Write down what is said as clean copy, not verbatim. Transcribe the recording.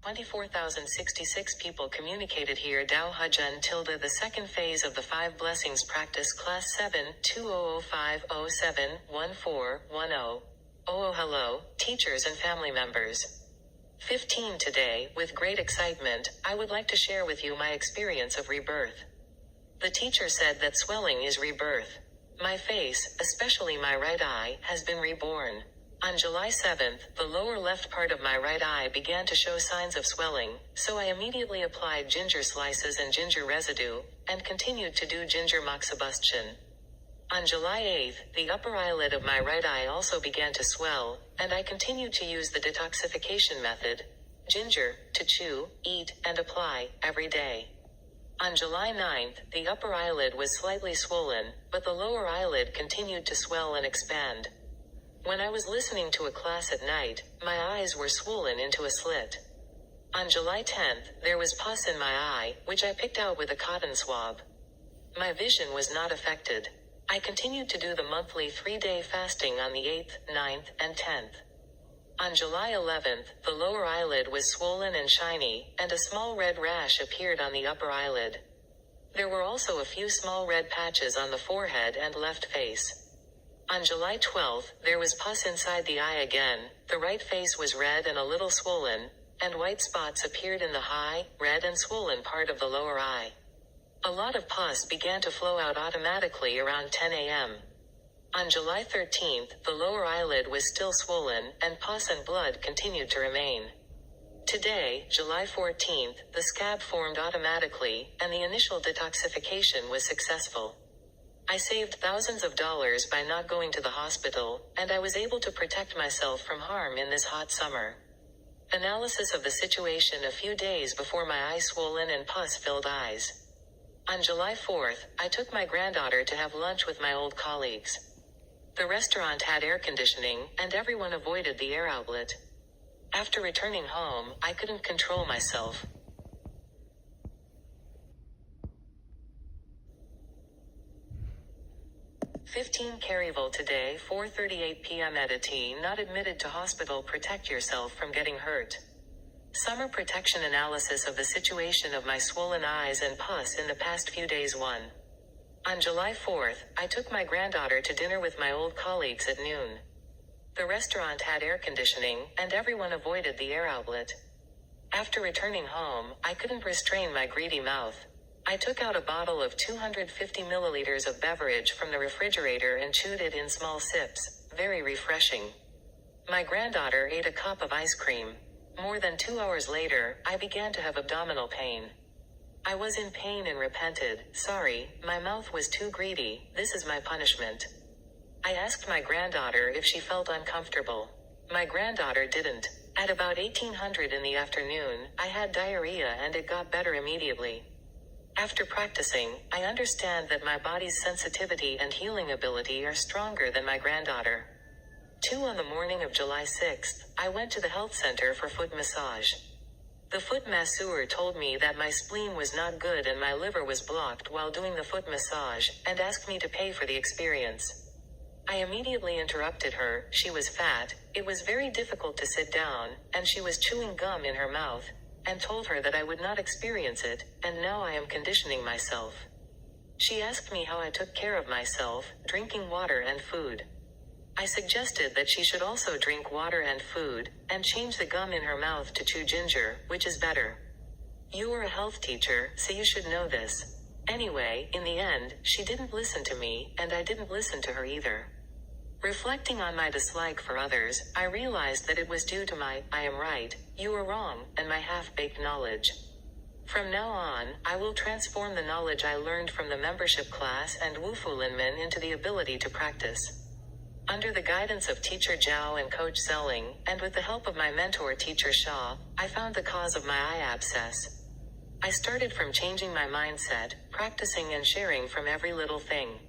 24,066 people communicated here. Dao Hajun tilde the second phase of the 5 blessings practice class 7 2005071410. Oh hello, teachers and family members. 15 Today, with great excitement, I would like to share with you my experience of rebirth. The teacher said that swelling is rebirth. My face, especially my right eye, has been reborn. On July 7th, the lower left part of my right eye began to show signs of swelling, so I immediately applied ginger slices and ginger residue, and continued to do ginger moxibustion. On July 8th, the upper eyelid of my right eye also began to swell, and I continued to use the detoxification method, ginger, to chew, eat, and apply, every day. On July 9th, the upper eyelid was slightly swollen, but the lower eyelid continued to swell and expand. When I was listening to a class at night, my eyes were swollen into a slit. On July 10th, there was pus in my eye, which I picked out with a cotton swab. My vision was not affected. I continued to do the monthly 3-day fasting on the 8th, 9th, and 10th. On July 11th, the lower eyelid was swollen and shiny, and a small red rash appeared on the upper eyelid. There were also a few small red patches on the forehead and left face. On July 12th, there was pus inside the eye again, the right face was red and a little swollen, and white spots appeared in the high, red and swollen part of the lower eye. A lot of pus began to flow out automatically around 10 a.m. On July 13th, the lower eyelid was still swollen, and pus and blood continued to remain. Today, July 14th, the scab formed automatically, and the initial detoxification was successful. I saved thousands of dollars by not going to the hospital, and I was able to protect myself from harm in this hot summer. Analysis of the situation a few days before my eye swollen and pus-filled eyes. On July 4th, I took my granddaughter to have lunch with my old colleagues. The restaurant had air conditioning, and everyone avoided the air outlet. After returning home, I couldn't control myself. 15 Caryville today, 4:38 p.m. Edit not admitted to hospital. Protect yourself from getting hurt. Summer protection analysis of the situation of my swollen eyes and pus in the past few days. 1. On July 4th, I took my granddaughter to dinner with my old colleagues at noon. The restaurant had air conditioning, and everyone avoided the air outlet. After returning home, I couldn't restrain my greedy mouth. I took out a bottle of 250 milliliters of beverage from the refrigerator and chewed it in small sips, very refreshing. My granddaughter ate a cup of ice cream. More than 2 hours later, I began to have abdominal pain. I was in pain and repented, sorry, my mouth was too greedy, this is my punishment. I asked my granddaughter if she felt uncomfortable. My granddaughter didn't. At about 1800 in the afternoon, I had diarrhea and it got better immediately. After practicing, I understand that my body's sensitivity and healing ability are stronger than my granddaughter. 2 on the morning of July 6th, I went to the health center for foot massage. The foot masseur told me that my spleen was not good and my liver was blocked while doing the foot massage, and asked me to pay for the experience. I immediately interrupted her. She was fat, it was very difficult to sit down, and she was chewing gum in her mouth, and told her that I would not experience it, and now I am conditioning myself. She asked me how I took care of myself, drinking water and food. I suggested that she should also drink water and food, and change the gum in her mouth to chew ginger, which is better. You are a health teacher, so you should know this. Anyway, in the end, she didn't listen to me, and I didn't listen to her either. Reflecting on my dislike for others, I realized that it was due to my, I am right, you are wrong, and my half-baked knowledge. From now on, I will transform the knowledge I learned from the membership class and Wufu Linmen into the ability to practice. Under the guidance of Teacher Zhao and Coach Zelling, and with the help of my mentor Teacher Shaw, I found the cause of my eye abscess. I started from changing my mindset, practicing and sharing from every little thing.